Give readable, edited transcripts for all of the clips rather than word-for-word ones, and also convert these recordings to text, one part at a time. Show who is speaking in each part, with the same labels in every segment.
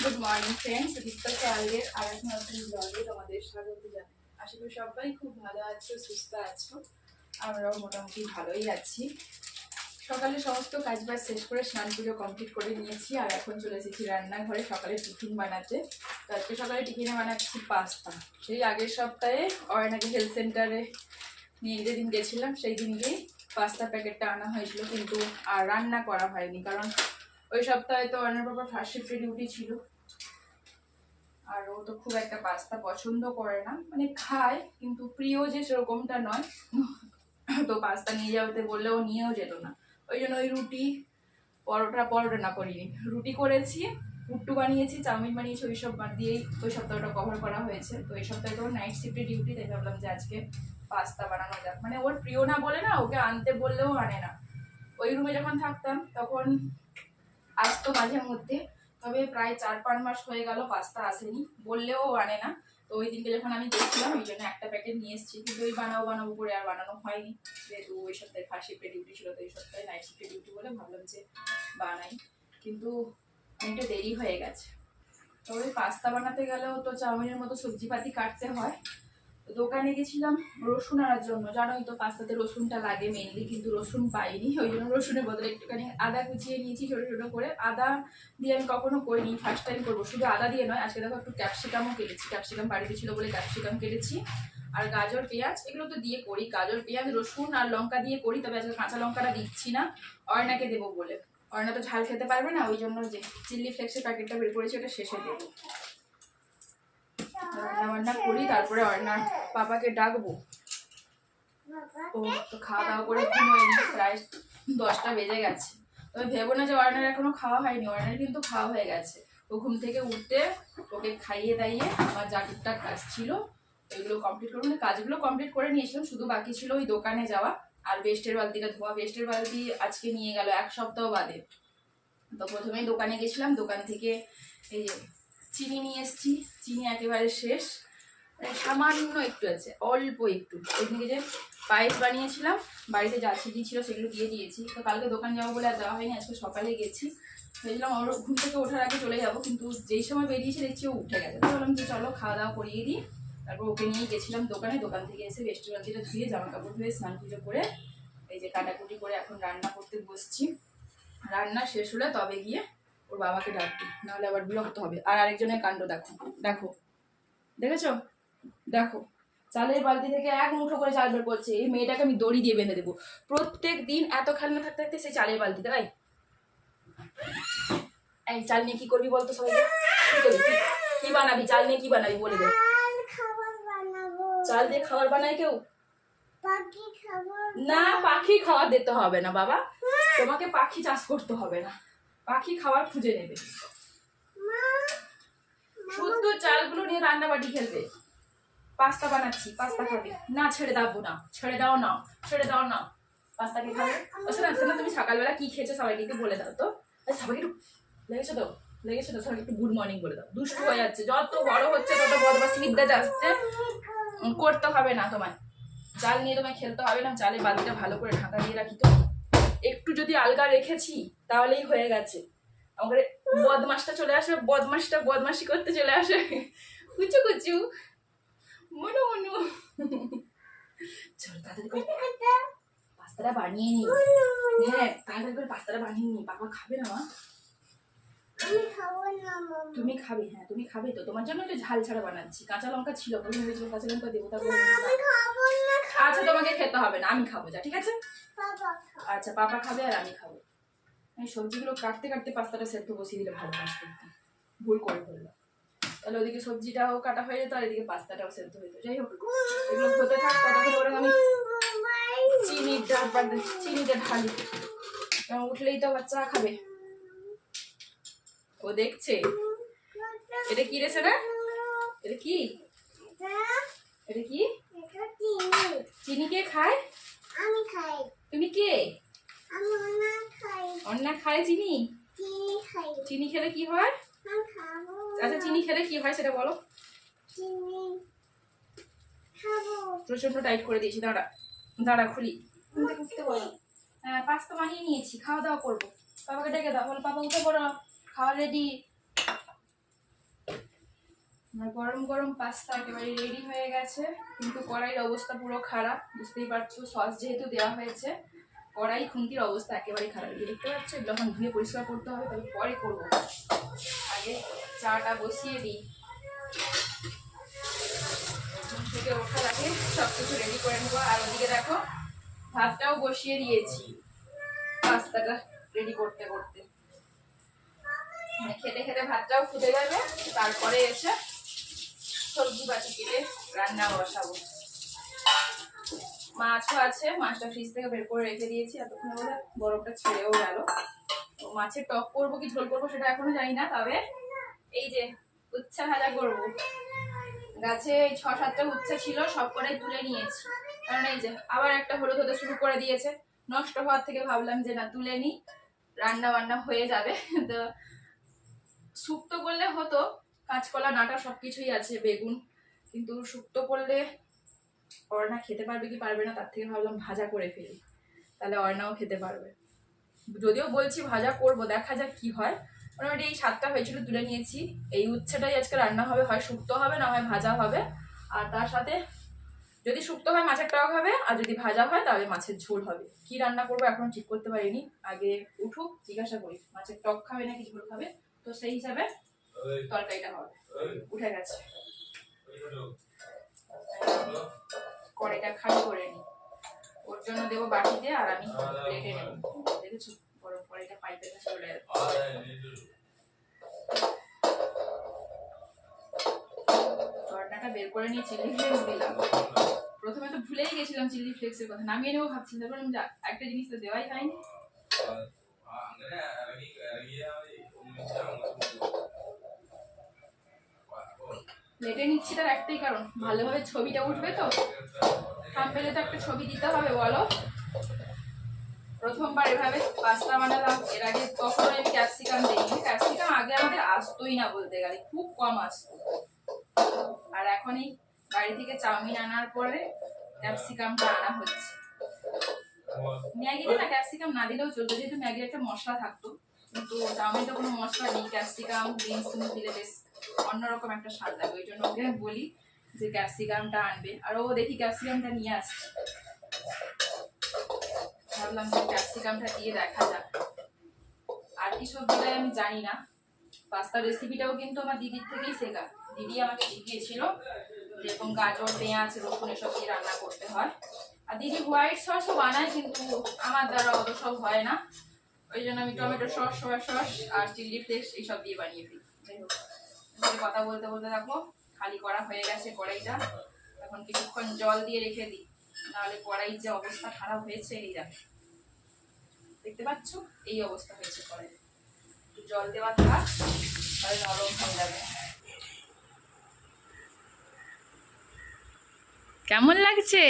Speaker 1: Good morning friends, দীপ্ত চ্যানেলের আর এক নতুন ব্লগে তোমাদের স্বাগত জানাই। আশা করি সবাই খুব ভালো আছো, সুস্থ আছো। আমরাও মোটামুটি ভালোই আছি। সকালে সমস্ত কাজবাজ শেষ করে স্নান পুজো কমপ্লিট করে নিয়েছি, আর এখন চলে এসেছি রান্নাঘরে সকালে টিফিন বানাতে। তো আজকে সকালে টিফিনে বানাচ্ছি পাস্তা। সেই আগের সপ্তাহে অয়নাকে হেলথ সেন্টারে নিয়ে যেদিন গেছিলাম সেই দিনকেই পাস্তা প্যাকেটটা আনা হয়েছিল, কিন্তু আর রান্না করা হয়নি, কারণ ওই সপ্তাহে তো অয়নার বাবার ফার্স্ট শিফটে ডিউটি ছিল। আর ও তো খুব একটা পাস্তা পছন্দ করে না, মানে খায় কিন্তু প্রিয় যে সেরকমটা নয়। তো পাস্তা নিয়ে যাওয়াতে বললেও নিয়েও যেত না। ওই জন্য ওই রুটি পরোটা না করিনি, রুটি করেছি, পুট্টু বানিয়েছি, চাউমিন বানিয়েছি, ওই সব বাদ দিয়েই ওই সপ্তাহটা কভার করা হয়েছে। তো এই সপ্তাহে তো নাইট শিফটে ডিউটি, তাই ভাবলাম যে আজকে পাস্তা বানানো যাক। মানে ওর প্রিয় না বলে না, ওকে আনতে বললেও আনে না। ওই রুমে যখন থাকতাম তখন আসতো মাঝে মধ্যে, তবে প্রায় 4-5 মাস হয়ে গেল পাস্তা আসেনি, বললেও আনে না। তো ওই দিনকে যখন আমি দেখছিলাম ওই জন্য একটা প্যাকেট নিয়ে এসেছি, কিন্তু ওই বানাবো করে আর বানানো হয়নি, যেহেতু ওই সপ্তাহে ফার্স্ট শিফটে ডিউটি ছিল। তো এই সপ্তাহে নাইট শিফটে ডিউটি বলে ভাবলাম যে বানাই, কিন্তু অনেকটা দেরি হয়ে গেছে। তো ওই পাস্তা বানাতে গেলেও তো চাউমিনের মতো সবজিপাতি কাটতে হয়। দোকানে গেছিলাম রসুন আনার জন্য, জানোই তো পাস্তাতে রসুনটা লাগে মেনলি, কিন্তু রসুন পাইনি। ওই জন্য রসুনের বদলে একটুখানি আদা কুচিয়ে নিয়েছি ছোটো ছোটো করে। আদা দিয়ে আমি কখনো করিনি, ফার্স্ট টাইম করবো। শুধু আদা দিয়ে নয়, আজকে দেখো একটু ক্যাপসিকামও কেটেছি, ক্যাপসিকাম বাড়িতে ছিল বলে ক্যাপসিকাম কেটেছি। আর গাজর পেঁয়াজ এগুলো তো দিয়ে করি, গাজর পেঁয়াজ রসুন আর লঙ্কা দিয়ে করি, তবে আজকে কাঁচা লঙ্কাটা দিচ্ছি না, অয়নাকে দেবো বলে। অয়না তো ঝাল খেতে পারবে না, ওই জন্য যে চিলি ফ্লেক্সের প্যাকেটটা বের করেছি ওটা শেষে দেবো। রান্না বান্না করি, তারপরে অয়নার পাপাকে ডাকবো। ও তো খাওয়া দাওয়া করে ঘুমোয়নি, প্রায় 10টা বেজে গেছে। তবে ভেবো না যে অয়নার এখনো খাওয়া হয়নি, অয়নার কিন্তু খাওয়া হয়ে গেছে। ও ঘুম থেকে উঠতে ওকে খাইয়ে দাইয়ে আমার যা টুকটাক কাজ ছিল ওইগুলো কমপ্লিট করবো। কাজগুলো কমপ্লিট করে নিয়েছিলাম, শুধু বাকি ছিল ওই দোকানে যাওয়া আর বেস্টের বালতিটা ধোয়া। বেস্টের বালতি আজকে নিয়ে গেল 1 সপ্তাহ বাদে। তো প্রথমেই দোকানে গেছিলাম, দোকান থেকে এই যে চিনি নিয়ে এসেছি, চিনি একেবারে শেষ, সামান্য একটু আছে, অল্প একটু। ওইদিকে যে পায়েস বানিয়েছিলাম বাড়িতে যা চিনি ছিল সেগুলো দিয়ে দিয়েছি। তো কালকে দোকান যাবো বলে আর যাওয়া হয়নি, আজকে সকালে গেছি। ভেবেছিলাম ওর ঘুম থেকে ওঠার আগে চলে যাবো, কিন্তু যেই সময় বেরিয়েছি দেখছি ও উঠে গেছে। তো বললাম যে চলো খাওয়া দাওয়া করিয়ে দিই। তারপর ওকে নিয়ে গেছিলাম দোকানে, দোকান থেকে এসে রেস্টুরেন্টটা ধুয়ে জামা কাপড় ধুয়ে স্নান পুজো করে এই যে কাটাকুটি করে এখন রান্না করতে বসছি। রান্না শেষ হলে তবে গিয়ে ওর বাবাকে ডাকবি, নাহলে আবার বিরক্ত হবে। আর আরেকজনের কাণ্ড দেখো, দেখো দেখেছো, দেখো চালের বালতি থেকে 1 মুঠো করে চাল বের করছে। এই মেয়েটাকে আমি দড়ি দিয়ে বেঁধে দেবো। প্রত্যেক দিন এত খেলনা থাকতে থাকতে সেই চালের বালতিতে। এই চাল নিয়ে কি করবি বলতো সবাইকে? কি করবি, কি বানাবি? চাল নিয়ে কি বানাবি বলে দে। চাল দিয়ে খাবার বানায় কেউ? না, পাখি খাবার দিতে হবে না বাবা, তোমাকে পাখি চাষ করতে হবে না, পাখি খাবার খুঁজে নেবে। শুদ্ধ চালগুলো নিয়ে রান্না বাটি খেলবে। পাস্তা বানাচ্ছি, পাস্তা খাবে না? ছেড়ে দাও না, ছেড়ে দাও না, ছেড়ে দাও না। পাস্তা কে খাবে? আচ্ছা, তুমি সকালবেলা কি খেয়েছো সবাইকে একটু বলে দাও তো। সবাইকে একটু লেগেছো তো, লেগেছো তো, সবাইকে একটু গুড মর্নিং বলে দাও। দুষ্টু হয়ে যাচ্ছে, যত বড় হচ্ছে তত বদমাশি বিদ্যা যাচ্ছে, করতে হবে না তোমায়। চাল নিয়ে তোমায় খেলতে হবে না। চালের বালতিটা ভালো করে ঢাকা দিয়ে রাখি তো, একটু যদি আলগা রেখেছি তাহলেই হয়ে গেছে। আমাদের বদমাসটা চলে আসবে, বদমাসটা বদমাসি করতে চলে আসে, কুচু কুচু মনু মনু। চল তাড়াতাড়ি করে পাস্তাটা বানিয়ে নি। হ্যাঁ তাড়াতাড়ি করে পাস্তাটা বানিয়ে নি, বাবা খাবে না মা? তুমি খাবে? হ্যাঁ তুমি খাবে তো, তোমার জন্য একটু ঝাল ছাড়া বানাচ্ছি। কাঁচা লঙ্কা ছিল, প্রথমে ভেবেছিলাম কাঁচা লঙ্কা দেবো, তারপর আচ্ছা তোমাকে খেতে হবে না, আমি খাবো, যা ঠিক আছে। আচ্ছা পাপা খাবে আর আমি খাবো। এই সবজিগুলো কাটতে কাটতে পাস্তাটা সেদ্ধ বসিয়ে দিলে ভালো কাজ করতাম, ভুল করে ফেললাম। তাহলে ওদিকে সবজিটাও কাটা হয়ে যেত আর এদিকে পাস্তাটাও সেদ্ধ হয়ে যেত। যাই হোক, এগুলো হতে থাক, ততক্ষণ ওরা আমি চিনিটা ঢালি, কারণ উঠলেই তো আবার চা খাবে। ও দেখছে। এটা কি রেছে না? এটা কি? এটা কি? চিনি কে খায়? আমি খাই। তুমি কে? আমি অন্না খাই। অন্না খায় চিনি? চিনি খাই। চিনি খেলে কি হয়? আমি খাবো। আচ্ছা চিনি খেলে কি হয় সেটা বলো। চিনি খাবো। প্রচন্ড টাইট করে দিয়েছি, দাঁড়া দাঁড়া খুলি। উঠতে বলো। হ্যাঁ পাস্তা বানিয়ে নিয়েছি, খাওয়া দাওয়া করবো। বাবাকে ডেকে দাও, বলো পাপা উঠে পড়ো, খাওয়া রেডি। আমার গরম গরম পাস্তা একেবারে রেডি হয়ে গেছে, কিন্তু কড়াইয়ের অবস্থা পুরো খারাপ, বুঝতেই পারছো। সস যেহেতু দেওয়া হয়েছে, কড়াই খুন্তির অবস্থা একেবারেই খারাপ। দেখতে পাচ্ছ, যখন ধুয়ে পরিষ্কার করতে হবে তবে পরে করবো, আগে চাটা বসিয়ে দিই। ঘুম থেকে ওঠার আগে সব কিছু রেডি করে নেবো। আর ওদিকে দেখো ভাতটাও বসিয়ে দিয়েছি পাস্তাটা রেডি করতে করতে। খেতে খেতে ভাতটাও ফুটে যাবে, তারপরে এসে সবজি বাটি কেটে রান্না বসাবো। মাছও আছে, মাছটা ফ্রিজ থেকে বের করে রেখে দিয়েছি, এতক্ষণ বলে বরফটা ছেড়েও গেল। মাছের টক করবো কি ঝোল করবো সেটা এখনো জানি না, তবে এই যে উচ্ছা ভাজা করবো। গাছে 6-7টা উচ্ছা ছিল, সব কটাই তুলে নিয়েছি, কারণ এই যে আবার একটা হলুদ হতে শুরু করে দিয়েছে। নষ্ট হওয়ার থেকে ভাবলাম যে না, তুলে নি, রান্না বান্না হয়ে যাবে। তো শুক্তো করলে হতো, কাঁচকলা ডাঁটা সবকিছুই আছে, বেগুন, কিন্তু শুক্তো করলে অর্ণা খেতে পারবে কি পারবে না, তার থেকে ভাবলাম ভাজা করে ফেলি, তাহলে অর্ণাও খেতে পারবে। যদিও বলছি ভাজা করব, দেখা যাক কি হয়। মোটামুটি এই 7টা হয়েছিল, তুলে নিয়েছি। এই উচ্ছেটাই আজকে রান্না হবে, হয় শুক্তো হবে না হয় ভাজা হবে। আর তার সাথে যদি শুক্তো হয় মাছের টক হবে, আর যদি ভাজা হয় তাহলে মাছের ঝোল হবে। কি রান্না করবো এখনো ঠিক করতে পারিনি, আগে উঠুক জিজ্ঞাসা করি মাছের টক খাবে নাকি ঝোল খাবে, তো সেই হিসাবে তরকারিটা হবে। উঠে গেছে, কড়াইটা খালি করে নি, ওর জন্য দেবো বাটিতে আর আমি প্লেটে নেব। দেখেছো গরম কড়াইটা পাইপের কাছে চলে যাবে। রান্নাটা বের করে নিয়ে চিলি ফ্লেক্স দিলাম। প্রথমে তো ভুলেই গেছিলাম চিলি ফ্লেক্সের কথা, নামিয়ে নেবো ভাবছিলাম, তারপর একটা জিনিস তো দেওয়াই হয়নি। লেটে নিচ্ছি তার একটাই কারণ, ভালোভাবে ছবিটা উঠবে তো, থাম্বনেলে তো একটা ছবি দিতে হবে বলো। প্রথমবার এভাবে পাস্তা বানালাম, এর আগে কখনো আমি ক্যাপসিকাম দিইনি। ক্যাপসিকাম আগে আমাদের আসতোই না, বলতে গেলে খুব কম আসতো। আর এখন এই বাড়ি থেকে চাউমিন আনার পরে ক্যাপসিকামটা আনা হচ্ছে। ম্যাগিতে না ক্যাপসিকাম না দিলেও চলতো, যেহেতু ম্যাগির একটা মশলা থাকতো, কিন্তু চাউমিনটা কোনো মশলা নেই, ক্যাপসিকাম বিনস দিলে বেশ অন্যরকম একটা স্বাদ লাগে। ওই জন্য ওকে বলি যে ক্যাপসিকামটা আনবে, আর ও দেখি ক্যাপসিকামটা নিয়ে আসছে। ভাবলাম যে ক্যাপসিকামটা দিয়ে দেখা যাক। আর কি সব দিলে আমি জানি না, পাস্তার রেসিপিটাও কিন্তু আমার দিদির থেকেই শেখা। দিদি আমাকে শিখিয়েছিল যেরকম গাজর, পেঁয়াজ, রসুন এসব দিয়ে রান্না করতে হয়। আর দিদি হোয়াইট সসও বানায়, কিন্তু আমার দ্বারা অত সব হয় না, ওই জন্য আমি টমেটো সস, সয়া সস আর চিলি ফ্লেক্স এইসব দিয়ে বানিয়ে দিই। যাই হোক, কথা বলতে বলতে দেখো খালি করা হয়ে গেছে কড়াইটা। এখন কিছুক্ষণ জল দিয়ে রেখে দিই, নাহলে কড়াই যে অবস্থা খারাপ হয়েছে এই দেখো, দেখতে পাচ্ছ এই অবস্থা হয়েছে কড়াই। জল দেওয়া থাক, তাহলে নরম হয়ে যাবে। কেমন লাগছে?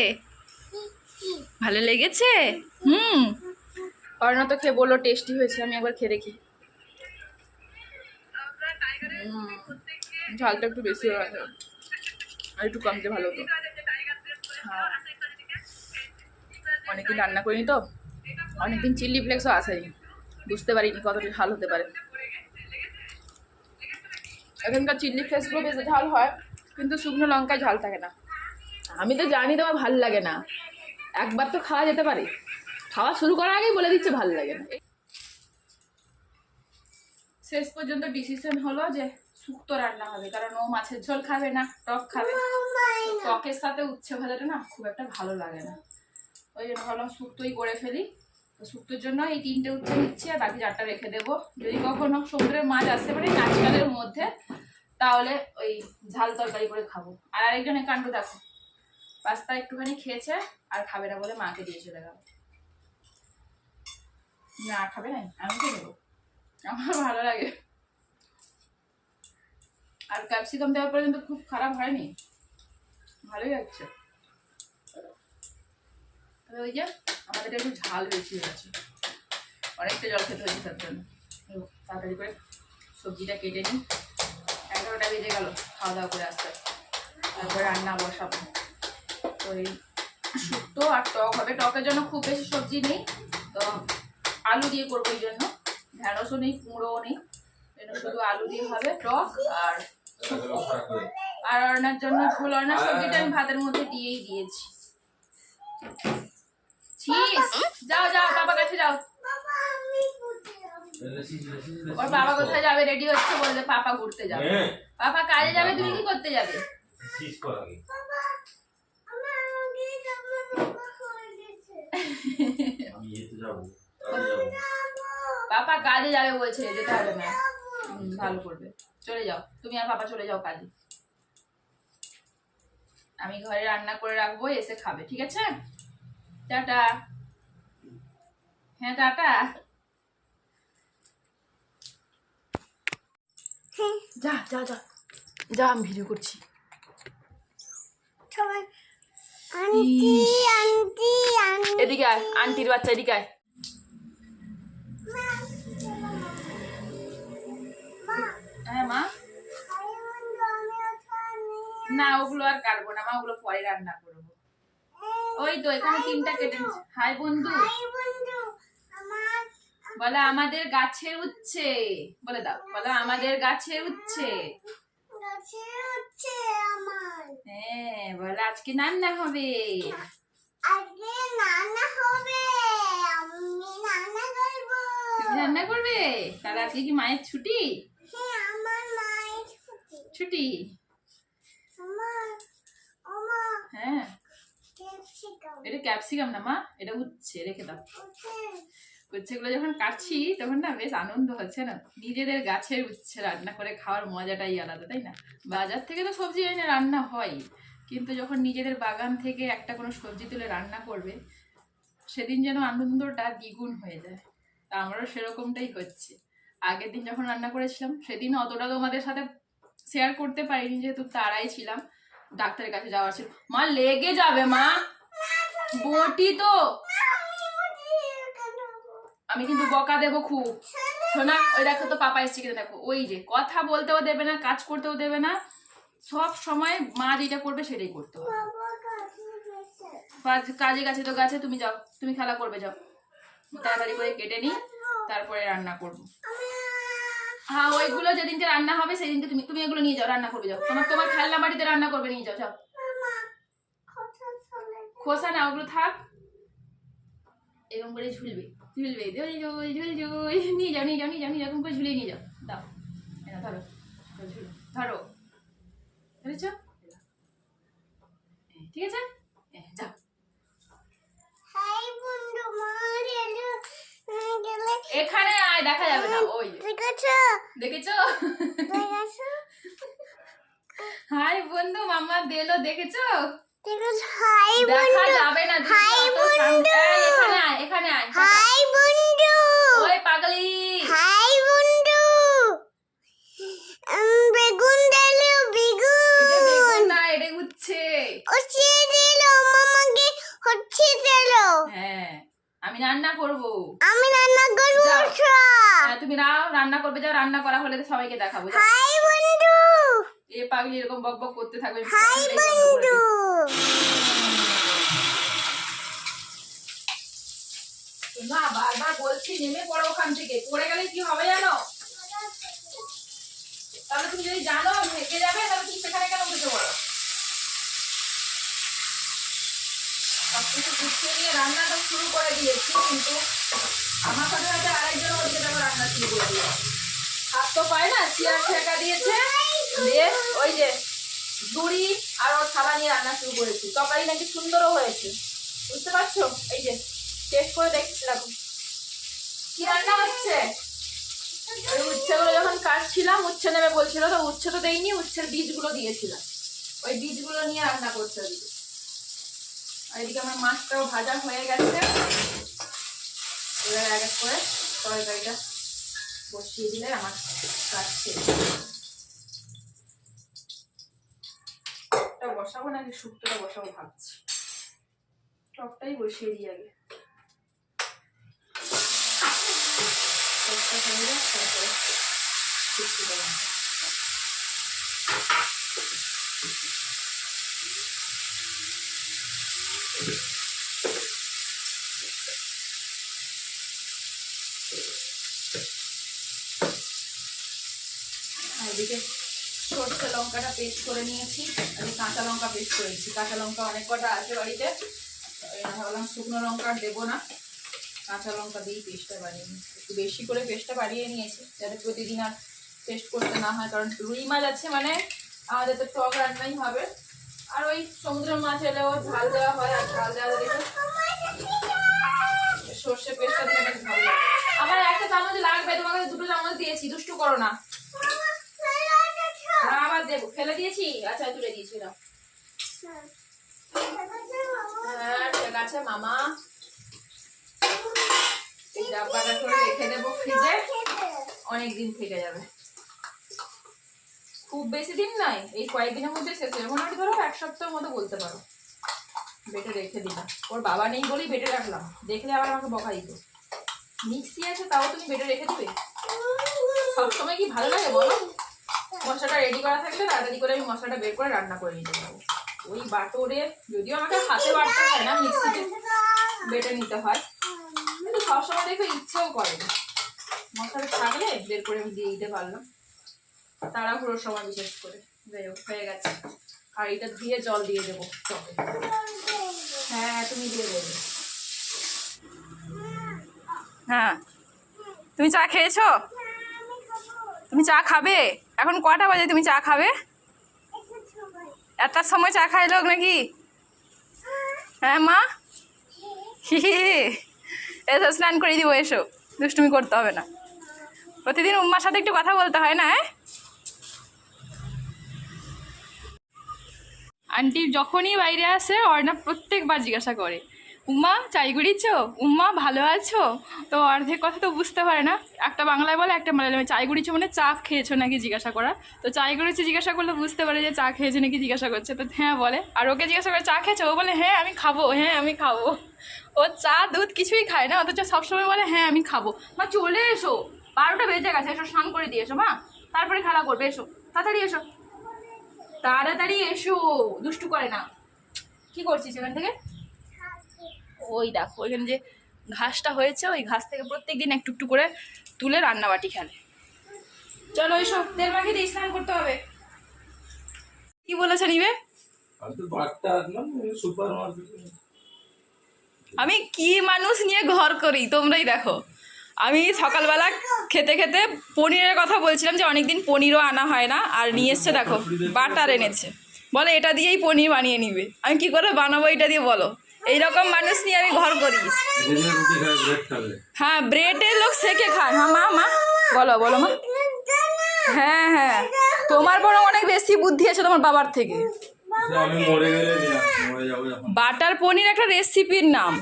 Speaker 1: ভালো লেগেছে? অর্ণা তো খেয়ে বললো টেস্টি হয়েছে, আমি একবার খেয়ে দেখি। ঝালটা একটু বেশি হয়ে গেছে, আর একটু কমতে ভালো হতো। হ্যাঁ, অনেকদিন রান্না করিনি তো, অনেকদিন চিলি ফ্লেক্সও আসেনি, বুঝতে পারিনি কতটা ঝাল হতে পারে। এখানকার চিলি ফ্লেক্সগুলো বেশ ঝাল হয়, কিন্তু শুকনো লঙ্কায় ঝাল থাকে না। আমি তো জানি তোমার ভাল লাগে না, একবার তো খাওয়া যেতে পারে, খাওয়া শুরু করার আগেই বলে দিচ্ছে ভাল লাগে না। শেষ পর্যন্ত ডিসিশন হলো যে শুক্তো রান্না হবে, কারণ ও মাছের ঝোল খাবে না, টক খাবে। টকের সাথে উচ্ছে ভাজাটা না খুব একটা ভালো লাগে না, ওই জন্য ভাবলাম শুক্তোই করে ফেলি। তো শুক্তোর জন্য এই 3টে উচ্ছে নিচ্ছি, আর বাকি 4টা রেখে দেবো। যদি কখনো সমুদ্রের মাছ আসতে পারে আজকালের মধ্যে, তাহলে ওই ঝাল তরকারি করে খাবো। আর আরেকজনের কাণ্ড দেখো, পাস্তা একটুখানি খেয়েছে আর খাবে না বলে মাকে দিয়ে চলে গেল। না খাবে না, আমি খেয়ে দেবো, আমার ভালো লাগে। আর ক্যাপসিকাম দেওয়ার পরে কিন্তু খুব খারাপ হয়নি, ভালোই লাগছে। তবে ওই যে আমাদের একটু ঝাল বেশি হয়েছে, অনেকটা জল খেতে হয়েছে, তার জন্য তাড়াতাড়ি করে সবজিটা কেটে নিই। 11টা বেজে গেল খাওয়া দাওয়া করে আসতে, তারপরে রান্না বসাবো। তো এই শুক্তো আর টক হবে, টকের জন্য খুব বেশি সবজি নেই, তো আলু দিয়ে করবো, এই জন্য ঢেঁড়সও নেই, কুমড়োও নেই, শুধু আলু দিয়ে হবে টক। আর আর অর্ণার জন্য ঝোল, অর্ণার সবজিটা আমি ভাতের মধ্যে দিয়েই দিয়েছি। যাও যাও বাবা কাছে যাও। ওর বাবা কোথায় যাবে? রেডি হচ্ছে, বললে পাপা ঘুরতে যাবে। পাপা কাজে যাবে, তুমি কি করতে যাবে? পাপা কাজে যাবে বলছে, যেতে হবে না। ভালো করবে, চলে যাও তুমি আর পাপা চলে যাও কাজে। আমি ঘরে রান্না করে রাখবো, এসে খাবে, ঠিক আছে? টাটা। হ্যাঁ টাটা। যা যা যা যা, আমি ভিডিও করছি। এদিকে আয়, আন্টির বাচ্চা এদিকে আয়। হ্যাঁ মা, না ওগুলো আর কাটবো না মা, ওগুলো পরে রান্না করবো। ওই তো এখানে 3টা কেটে নিয়েছি। হাই বন্ধু বলে আমাদের গাছে উচ্ছে, বলে দাও, বলে আমাদের গাছে উচ্ছে। হ্যাঁ বলে আজকে রান্না হবে। তুমি রান্না করবে? তাহলে আজকে কি মায়ের ছুটি? ছুটি। হ্যাঁ এটা ক্যাপসিকাম না মা, এটা উচ্ছে, রেখে দাও। উচ্ছেগুলো যখন কাটছি তখন না বেশ আনন্দ হচ্ছে না, নিজেদের গাছের উচ্ছে রান্না করে খাওয়ার মজাটাই আলাদা, তাই না? বাজার থেকে তো সবজি এনে রান্না হয়, কিন্তু যখন নিজেদের বাগান থেকে একটা কোনো সবজি তুলে রান্না করবে, সেদিন যেন আনন্দটা দ্বিগুণ হয়ে যায়। তা আমারও সেরকমটাই হচ্ছে। আগের দিন যখন রান্না করেছিলাম সেদিন অতটা তোমাদের সাথে শেয়ার করতে পারিনি, যেহেতু তারাই ছিলাম, ডাক্তারের কাছে যাওয়ার ছিল। মা লেগে যাবে মা, বটি তো। আমি কিন্তু বকা দেবো খুব। শোনা, ওই দেখো তো পাপা এসছে কিনা দেখো, ওই যে কথা বলতেও দেবে না, কাজ করতেও দেবে না, সব সময় মা যেটা করবে সেটাই করতে হবে। কাজে গেছে তো গাছে, তুমি যাও, তুমি খেলা করবে, যাও। তাড়াতাড়ি করে কেটে নি, তারপরে রান্না করবো। হ্যাঁ ওইগুলো যেদিনকে রান্না হবে সেদিনকে তুমি তুমি এগুলো নিয়ে যাও, রান্না করবে, যাও। তোমার খেলনা বাড়িতে রান্না করবে, নিয়ে যাও, যাও। খোসা না, ওগুলো থাক, এরকম করে ঝুলবে, ঝুলবে, নিয়ে যাও, নিয়ে যাও, নিয়ে যাও, নিয়ে এরকম করে ঝুলিয়ে নিয়ে যাও, দাও। ধরো ধরো, ধরেছ? ঠিক আছে, যাও। এখানে আয়, দেখা যাবে না। ওই দেখেছো? হাই বন্ধু, মামা দিলো, দেখেছো? দেখা যাবে না, এখানে আয়, এখানে আয়। হাই বন্ধু, ওই পাগলি, হাই বন্ধু। বেগুন দিলো, বেগুন। এটা বেগুন না, এটা উচ্ছে। উচ্ছে দিলো মামাকে, হচ্ছে দিলো। হ্যাঁ আমি রান্না করব, আমি রান্না করব। হ্যাঁ তুমি রান্না করবে, যাও। রান্না করা হলে তো সবাইকে দেখাবো। হাই বন্ধু। এ পাগলি এরকম বকবক করতে থাকবে। হাই বন্ধু। না বারবার বলছি নেমে পড়ো ওখান থেকে, পড়ে গেলে কি হবে জানো? তাহলে তুমি যদি জানো ভেঙে যাবে, তাহলে তুমি সেখানে কেন বসে পড়ো? সবকিছু গুছিয়ে নিয়ে রান্নাটা শুরু করে দিয়েছি, কিন্তু আমার সাথে সাথে আরেকজন ওদিকে দেখো রান্না শুরু করে দিয়েছে। হাত তো পায় না, চেয়ার ঠেকা দিয়েছে, দিয়ে ওই যে দড়ি আর ওর থালা নিয়ে রান্না শুরু করেছি। তরকারি নাকি সুন্দরও হয়েছে, বুঝতে পারছো? এই যে টেস্ট করে দেখছি, দেখো কি রান্না হচ্ছে। ওই উচ্ছেগুলো যখন কাটছিলাম, উচ্ছে নেবে বলছিল, তো উচ্ছে তো দেয়নি, উচ্ছের বীজগুলো দিয়েছিলাম, ওই বীজগুলো নিয়ে রান্না করছে ওদিকে। আর এদিকে আমার মাছটাও ভাজা হয়ে গেছে, এবার এক এক করে তরকারিটা বসিয়ে দিলে আমার কাজ শেষ। বসাবো নাকি শুক্তোটা বসাবো ভাবছি, টকটাই বসিয়ে দিই আগে। টকটা হয়ে যাক, তারপরে শুক্তোটা বসাবো। এদিকে সর্ষে সর্ষে লঙ্কাটা পেস্ট করে নিয়েছি, আমি কাঁচা লঙ্কা পেস্ট করেছি। কাঁচা লঙ্কা অনেক কটা আছে বাড়িতে, ভাবলাম শুকনো লঙ্কা আর দেবো না, কাঁচা লঙ্কা দিয়েই পেস্টটা বানিয়ে নিই। একটু বেশি করে পেস্টটা বানিয়ে নিয়েছি যাতে প্রতিদিন আর পেস্ট করতে না হয়, কারণ রুই মাছ আছে মানে আমাদের তো টক রান্নাই হবে। আর ওই সমুদ্রের মাছ এলেও ঝাল দেওয়া হয়, আর ঝাল দেওয়া দিলে সর্ষে পেস্টটা দিলে বেশ ভালো লাগে। আমার একটা চামচ লাগবে, তোমাকে 2টো চামচ দিয়েছি, দুষ্টু করো না। আবার দেবো, ফেলে দিয়েছি, আচ্ছা তুলে দিয়েছি না। হ্যাঁ ঠিক আছে মামা, এই ডাব্বাটা করে রেখে দেবো ফ্রিজে, অনেকদিন থেকে যাবে। খুব বেশি দিন নয়, এই কয়েকদিনের মধ্যে শেষ হয়ে, মোটামুটি ধরো 1 সপ্তাহের মতো বলতে পারো। বেটে রেখে দিলাম, ওর বাবা নেই বলেই বেটে রাখলাম, দেখলে আবার আমাকে বকা দিত। মিক্সি আছে তাও তুমি বেটে রেখে দেবে, সবসময় কি ভালো লাগে বলো? মশলাটা রেডি করা থাকলে তাড়াতাড়ি করে আমি মশলাটা বের করে রান্না করে নিতে পারবো। ওই বাটোরে যদিও আমাকে হাতে বাটতে হয় না, মিক্সিতে বেটে নিতে হয়, কিন্তু সবসময় দেখে ইচ্ছেও করে না। মশলাটা থাকলে বের করে আমি দিয়ে দিতে পারলাম, তাড়াহুড়োর সময় বিশেষ করে। যাই হোক, হয়ে গেছে। আর এটা ধুয়ে জল দিয়ে দেবো টকে। হ্যাঁ তুমি দিয়ে দেবে। হ্যাঁ তুমি চা খেয়েছো? তুমি চা খাবে? এখন কটা বাজে তুমি চা খাবে? 1টার সময় চা খাই লোক নাকি? হ্যাঁ মা, এসো স্নান করে দিব, এসো, দুষ্টুমি করতে হবে না। প্রতিদিন উম্মার সাথে একটু কথা বলতে হয় না? আন্টি যখনই বাইরে আসে অর্ণব প্রত্যেকবার জিজ্ঞাসা করে, উম্মা চাই গুড়িয়েছো, উম্মা ভালো আছো? তো অর্ধেক কথা তো বুঝতে পারে না, একটা বাংলায় বলে একটা মালায়ালামে। চাই গুড়িয়েছো মানে চা খেয়েছো নাকি জিজ্ঞাসা করা। তো চাই গুড়িয়েছে জিজ্ঞাসা করলে বুঝতে পারে যে চা খেয়েছে নাকি জিজ্ঞাসা করছে, তো হ্যাঁ বলে। আর ওকে জিজ্ঞাসা করে চা খেয়েছো, ও বলে হ্যাঁ আমি খাবো, হ্যাঁ আমি খাবো। ও চা দুধ কিছুই খায় না, অথচ সবসময় বলে হ্যাঁ আমি খাবো। মা চলে এসো, 12টা বেজে গেছে, এসো স্নান করে দিয়ে এসো মা, তারপরে খেলা করবে, এসো তাড়াতাড়ি এসো, তাড়াতাড়ি এসো, দুষ্টু করে না। কি করছিস এখান থেকে? ওই দেখো ওইখানে যে ঘাসটা হয়েছে, ওই ঘাস থেকে প্রত্যেকদিন একটু একটু করে তুলে রান্নাবাটি খেলে। চলো এসো, তেল মাখিয়ে দিয়ে স্নান করতে হবে। কি বলেছে নিবে? আমি কি মানুষ নিয়ে ঘর করি তোমরাই দেখো। আমি সকালবেলা খেতে খেতে পনিরের কথা বলছিলাম যে অনেকদিন পনিরও আনা হয় না, আর নিয়ে এসছে দেখো বাটার এনেছে, বলে এটা দিয়েই পনির বানিয়ে নিবে। আমি কি করে বানাবো এটা দিয়ে বলো? এইরকম মানুষ নিয়ে আমি ঘর করি। হ্যাঁ ব্রেডের লোক সেকে খায়। হ্যাঁ মা, মা বলো বলো মা। হ্যাঁ হ্যাঁ, তোমার বরং অনেক বেশি বুদ্ধি আছে তোমার বাবার থেকে। বাটার পনির একটা রেসিপির নাম,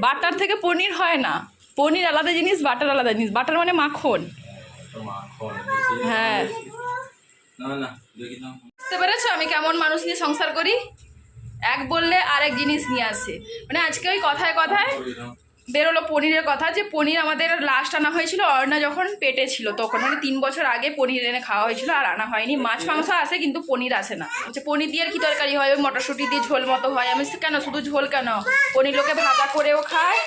Speaker 1: বাটার থেকে পনির হয় না। পনির আলাদা জিনিস, বাটার আলাদা জিনিস। বাটার মানে মাখন। হ্যাঁ বুঝতে পেরেছো আমি কেমন মানুষ নিয়ে সংসার করি? এক বললে আরেক জিনিস নিয়ে আসে। মানে আজকে ওই কথায় কথায় বেরোলো পনিরের কথা, যে পনির আমাদের লাস্ট আনা হয়েছিল অর্ণা যখন পেটে ছিল, তখন মানে 3 বছর আগে পনির এনে খাওয়া হয়েছিল, আর আনা হয়নি। মাছ মাংস আসে কিন্তু পনির আসে না। হচ্ছে পনির দিয়ে আর কি তরকারি হয়? ওই মটরশুঁটি দিয়ে ঝোল মতো হয়। আমি কেন শুধু ঝোল কেন, পনির লোকে ভাজা করেও খায়,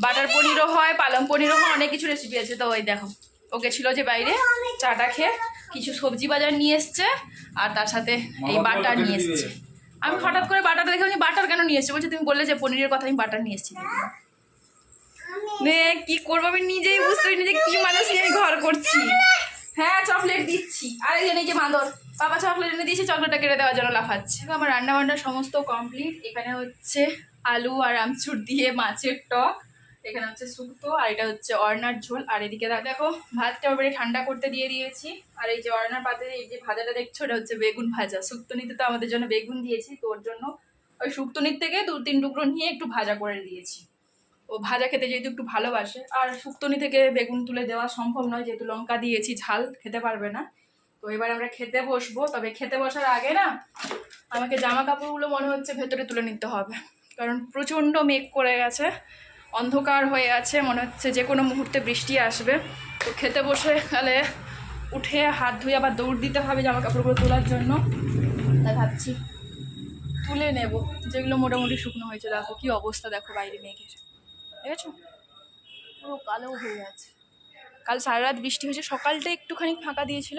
Speaker 1: বাটার পনিরও হয়, পালং পনিরও হয়, অনেক কিছু রেসিপি আছে। তো ওই দেখো ও গেছিলো যে বাইরে চাটা খেয়ে কিছু সবজি বাজার নিয়ে এসছে, আর তার সাথে এই বাটার নিয়ে এসছে। আমি হঠাৎ করে বাটার দেখে আমি বাটার কেন নিয়ে এসছি, বলছি তুমি বললে যে পনিরের কথা, আমি বাটার নিয়ে এসেছি। কি করবো আমি নিজেই বুঝতে পারি না যে কি মানুষ নিয়ে ঘর করছি। হ্যাঁ চকলেট দিচ্ছি, আর এই যে মাদর বাবা চকলেট এনে দিয়েছি, চকলেটটা কেটে দেওয়ার জন্য লাফাচ্ছে। আমার রান্না বান্না সমস্ত কমপ্লিট। এখানে হচ্ছে আলু আর আমচুর দিয়ে মাছের টক, এখানে হচ্ছে শুক্তো, আর এটা হচ্ছে অর্ণার ঝোল। আর এদিকে দেখো ভাতটা ওপরে ঠান্ডা করতে দিয়ে দিয়েছি। আর এই যে অর্ণার পাতে এই যে ভাজাটা দেখছো, ওটা হচ্ছে বেগুন ভাজা। শুক্তনিতে তো আমাদের জন্য বেগুন দিয়েছি, তো ওর জন্য ওই শুক্তনির থেকে 2-3 টুকরো নিয়ে একটু ভাজা করে দিয়েছি। ও ভাজা খেতে যেহেতু একটু ভালোবাসে, আর শুক্তনি থেকে বেগুন তুলে দেওয়া সম্ভব নয়, যেহেতু লঙ্কা দিয়েছি, ঝাল খেতে পারবে না। তো এবার আমরা খেতে বসবো। তবে খেতে বসার আগে না আমাকে জামা কাপড়গুলো মনে হচ্ছে ভেতরে তুলে নিতে হবে, কারণ প্রচণ্ড মেঘ করে গেছে, অন্ধকার হয়ে আছে, মনে হচ্ছে যে কোনো মুহূর্তে বৃষ্টি আসবে। তো খেতে বসে গেলে উঠে হাত ধুয়ে আবার দৌড় দিতে হবে জামা কাপড়গুলো তোলার জন্য। তাই ভাবছি তুলে নেব, যেগুলো মোটামুটি শুকনো হয়েছে। দেখো কি অবস্থা, দেখো বাইরে মেঘের, দেখেছো পুরো কালো হয়ে আছে। কাল সারা রাত বৃষ্টি হয়েছে, সকালটা একটুখানি ফাঁকা দিয়েছিল,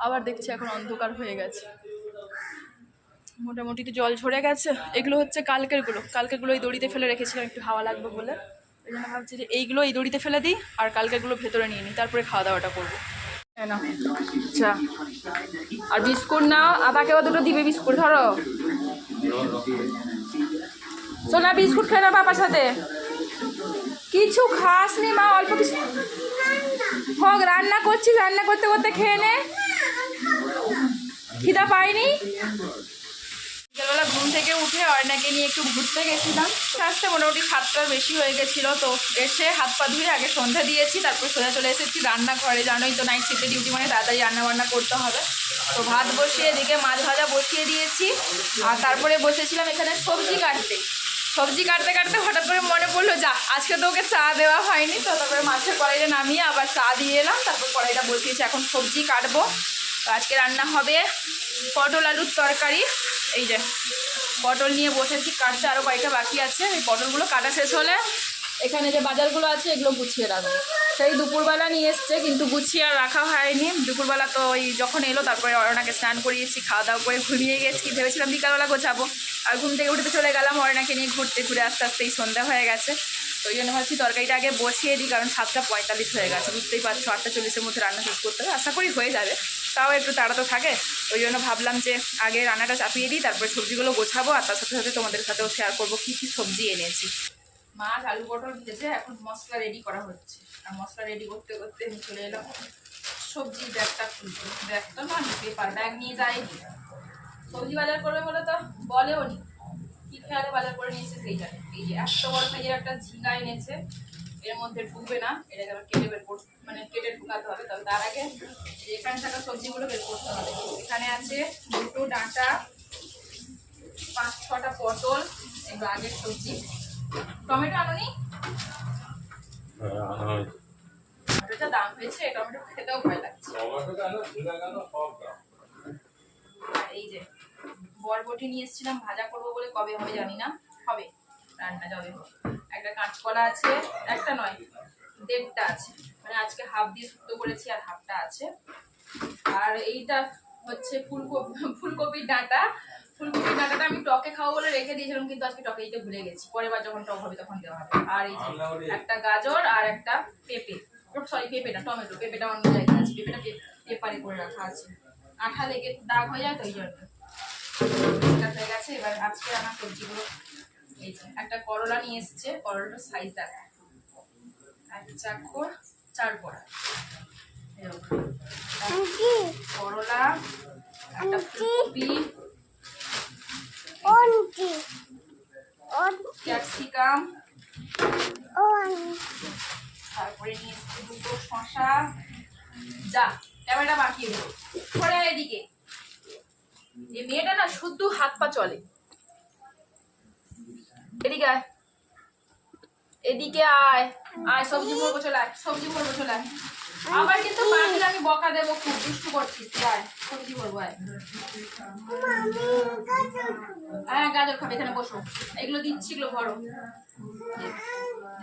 Speaker 1: আবার দেখছি এখন অন্ধকার হয়ে গেছে। মোটামুটি তো জল ঝরে গেছে। এগুলো হচ্ছে কালকেরগুলো এই দড়িতে ফেলে রেখেছিলাম একটু হাওয়া লাগবে বলে। ওই জন্য ভাবছি যে এইগুলো এই দড়িতে ফেলে দিই আর কালকেরগুলো ভেতরে নিয়ে নিই, তারপরে খাওয়া দাওয়াটা করবো। হ্যাঁ না, আচ্ছা। আর বিস্কুট নাও, আদাকেও দুটো দিবে বিস্কুট, ধরো সোনা বিস্কুট খেয়ে নাও পাপার সাথে। কিছু খাস নি মা, অল্প কিছু হোক, রান্না করছি, রান্না করতে করতে খেয়ে নে, খিদা পাইনি। বিকেলবেলা ঘুম থেকে উঠে অর্ণাকে নিয়ে একটু ঘুরতে গেছিলাম, আসতে মোটামুটি 7টার বেশি হয়ে গেছিলো। তো এসে হাত পা ধুয়ে আগে সন্ধ্যা দিয়েছি, তারপর সোজা চলে এসেছি রান্নাঘরে। জানোই তো নাইট শিফটে ডিউটি মানে তাড়াতাড়ি রান্না বান্না করতে হবে। তো ভাত বসিয়ে এদিকে মাছ ভাজা বসিয়ে দিয়েছি, আর তারপরে বসেছিলাম এখানে সবজি কাটতে। সবজি কাটতে কাটতে হঠাৎ করে মনে পড়লো যা আজকে তো ওকে চা দেওয়া হয়নি, তো তারপরে মাছের কড়াইটা নামিয়ে আবার চা দিয়ে এলাম, তারপর কড়াইটা বসিয়েছি, এখন সবজি কাটবো। তো আজকে রান্না হবে পটল আলুর তরকারি। এই যে পটল নিয়ে বসেছি কাটতে, আরও কয়েকটা বাকি আছে। এই পটলগুলো কাটা শেষ হলে এখানে যে বাজারগুলো আছে এগুলো গুছিয়ে রাখবো। সেই দুপুরবেলা নিয়ে এসছে কিন্তু গুছিয়ে আর রাখা হয়নি। দুপুরবেলা তো ওই যখন এলো তারপরে অরণাকে স্নান করিয়েছি, খাওয়া দাওয়া করে ঘুমিয়ে গেছি। ভেবেছিলাম বিকালবেলা গোছাবো, আর ঘুম থেকে উঠতে চলে গেলাম অরণাকে নিয়ে ঘুরতে। ঘুরে আস্তে আস্তেই সন্ধ্যা হয়ে গেছে। তো ওই জন্য ভাবছি তরকারিটা আগে বসিয়ে দিই, কারণ 7টা 45 হয়ে গেছে, বুঝতেই পারছো। 8টা 40-এর মধ্যে রান্না শেষ করতে হবে, আশা করি হয়ে যাবে, তাও একটু তাড়া তো থাকে। ওই জন্য ভাবলাম যে আগে রান্নাটা চাপিয়ে দিই, তারপরে সবজিগুলো গোছাবো, আর তার সাথে সাথে তোমাদের সাথেও শেয়ার করবো কী কী সবজি এনেছি। মাছ আলু পটল ভেজে এখন মশলা রেডি করা হচ্ছে, আর মশলা রেডি করতে করতে আমি চলে এলাম সবজি ব্যাগটা খুলতে। ব্যাগটা না, পেপার ব্যাগ নিয়ে যায়নি, সবজি বাজার করবে বলে তো বলেও নি, কি খেয়ালে বাজার করে নিয়েছে সেই জানে। এই যে এত বড় সাইজের একটা ঝিঙ্গা এনেছে, এর মধ্যে ঢুকবে না, এটাকে আবার কেটে বের করতে মানে কেটে ঢুকাতে হবে। তবে তার আগে এখানে থাকা সবজিগুলো বের করতে হবে। এখানে আছে দুটো ডাঁটা, 5-6টা পটল, এগুলো আগের সবজি। টমেটো আনোনি? টমেটোটা দাম হয়েছে, টমেটো খেতেও ভয় লাগছে। আর এই যে বরবটি নিয়ে এসেছিলাম ভাজা করবো বলে, কবে হবে জানি না, হবে রান্না যাবে। একটা কাঁচকলা আছে, একটা নয় 1.5টা আছে, মানে আজকে হাফ দিয়ে শুক্তো করেছি আর হাফটা আছে। আর এইটা হচ্ছে ফুলকপির ডাঁটা। ফুলকপির ডাঁটাটা আমি টকে খাবো বলে রেখে দিয়েছিলাম, কিন্তু আজকে টকে দিতে ভুলে গেছি, পরের বার যখন টক হবে তখন দেওয়া হবে। আর এই যে একটা গাজর আর একটা পেঁপে, সরি পেঁপে না টমেটো, পেঁপেটা অন্য জায়গায় আছে, পেঁপেটা পেপারে করে রাখা আছে, আঠা লেগে দাগ হয়ে যায় তো, এই জন্য হয়ে গেছে। এবার আজকে আমার সবজিগুলো, এই যে একটা করলা নিয়ে এসছে, করলাটার সাইজ দেখা, এক চাকর 4 পড়া করলা, একটা ফুলকপি, ক্যাপসিকাম, তারপরে নিয়ে এসছে 2টো শসা। যা ক্যামেরাটা বাকিয়ে দেবো, সরে এদিকে। এই মেয়েটা না শুদ্ধ হাত পা চলে। এদিকে আয়, এদিকে আয়, আয় সবজি ভরবো, চলে আয়, সবজি ভরবো, চলে আয়। আবার কিন্তু বাকি আমি বকা দেবো, খুব দুষ্টু করছিস, আয় সবজি ভরবো, আয়। হ্যাঁ গাজর খাবে, এখানে বসো, এগুলো দিচ্ছি, এগুলো ভরো।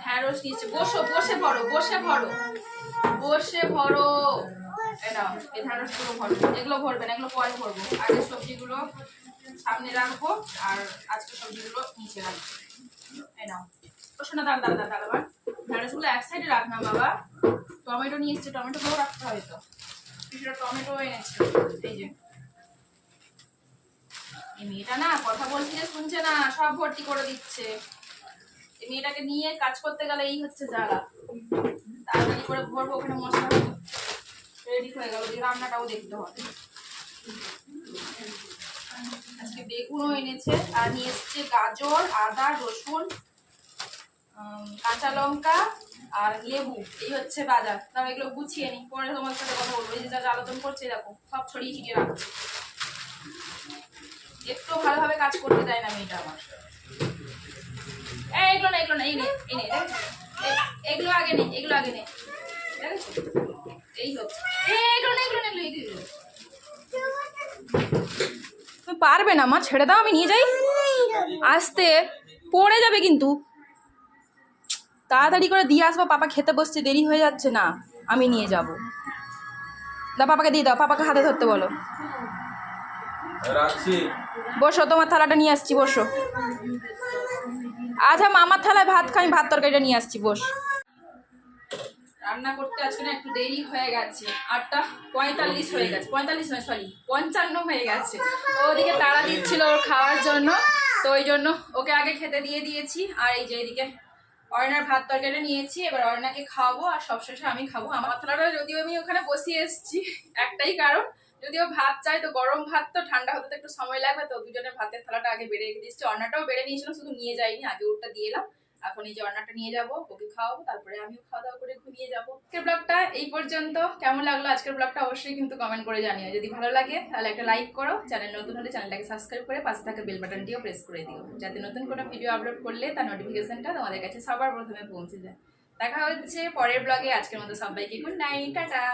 Speaker 1: ঢ্যাঁড়স দিচ্ছি, বসো, বসে ভরো, বসে ভরো, বসে ভরো। এই ঢ্যাঁড়সগুলো ভরো, এগুলো ভরবে না, এগুলো পরে ভরবো। আগে সবজিগুলো সামনে রাখবো আর আজকে সবজিগুলো নিচে রাখবো। এই নাও, বসো না, দাঁড়া দাঁড়া দাঁড়া, আবার ঢ্যাঁড়সগুলো এক সাইডে রাখ না বাবা। টমেটো নিয়ে এসছে, টমেটোগুলো রাখতে হবে তো, কিছুটা টমেটো এনেছে। এই যে এই মেয়েটা না কথা বলছি যে শুনছে না, সব ভর্তি করে দিচ্ছে। এই মেয়েটাকে নিয়ে কাজ করতে গেলে এই হচ্ছে জ্বালা। তাড়াতাড়ি করে ভরবো, ওখানে মশলা রেডি হয়ে গেল, রান্নাটাও দেখতে হবে। আজকে বেগুনও এনেছে, আর নিয়ে এসছে গাজর, আদা, রসুন, কাঁচা লঙ্কা আর লেবু। এই হচ্ছে বাজার। তাও এগুলো গুছিয়ে নি, পরে তোমার সাথে কথা বলবো। এই যে যা আলোচনা করছে দেখো, সব ছড়িয়ে ছিটিয়ে রাখছে, একটু ভালোভাবে কাজ করতে দেয় না মেয়েটা আমার। এগুলো না, এগুলো না, এই নে, এই নে, এগুলো আগে নেই, এগুলো আগে নেই, এই হচ্ছে এগুলো না, এগুলো না, এগুলো পারবে না মা, ছেড়ে দাও, আমি নিয়ে যাই। আসতে পড়ে যাবে কিন্তু, তাড়াতাড়ি করে দিয়ে আসবো, পাপা খেতে বসছে, দেরি হয়ে যাচ্ছে না, আমি নিয়ে যাব। দাও পাপাকে দিয়ে দাও, পাপাকে হাতে ধরতে বলো। বসো, তোমার থালাটা নিয়ে আসছি, বসো। আচ্ছা মামার থালায় ভাত খাই, ভাত তরকারিটা নিয়ে আসছি, বস। রান্না করতে আজকে না একটু দেরি হয়ে গেছে, 8:45 হয়ে গেছে, 45 নয় সরি 55 হয়ে গেছে। ও ওদিকে তাড়া দিচ্ছিল ওর খাওয়ার জন্য, তো ওই জন্য ওকে আগে খেতে দিয়ে দিয়েছি। আর এই যে এদিকে অরণ্যার ভাত তরকারি নিয়েছি, এবার অরণ্যাকে খাওয়াবো আর সবশেষে আমি খাবো। আমার থালাটা যদিও আমি ওখানে বসিয়ে এসেছি, একটাই কারণ যদিও ভাত চাই তো গরম ভাত তো ঠান্ডা হতে তো একটু সময় লাগবে, তো দুজনের ভাতের থালাটা আগে বেড়ে রেখে দিচ্ছি। অর্ণাটাও বেড়ে নিয়েছিলাম, শুধু নিয়ে যাইনি, আগে ওটা দিয়ে এলাম। এখন এই যে অর্ণাটা নিয়ে যাবো, ওকে খাওয়াবো, তারপরে আমিও খাওয়া দাওয়া করে ঘুমিয়ে যাবো। আজকের ব্লগটা এই পর্যন্ত। কেমন লাগলো আজকের ব্লগটা অবশ্যই কিন্তু কমেন্ট করে জানিও। যদি ভালো লাগে তাহলে একটা লাইক করো, চ্যানেল নতুন হলে চ্যানেলটাকে সাবস্ক্রাইব করে পাশে থাকা বেল বাটনটিও প্রেস করে দিও, যাতে নতুন কোনো ভিডিও আপলোড করলে তার নোটিফিকেশনটা তোমাদের কাছে সবার প্রথমে পৌঁছে যায়। দেখা হচ্ছে পরের ব্লগে। আজকের মতো সবাইকে গুড নাইট, টাটা।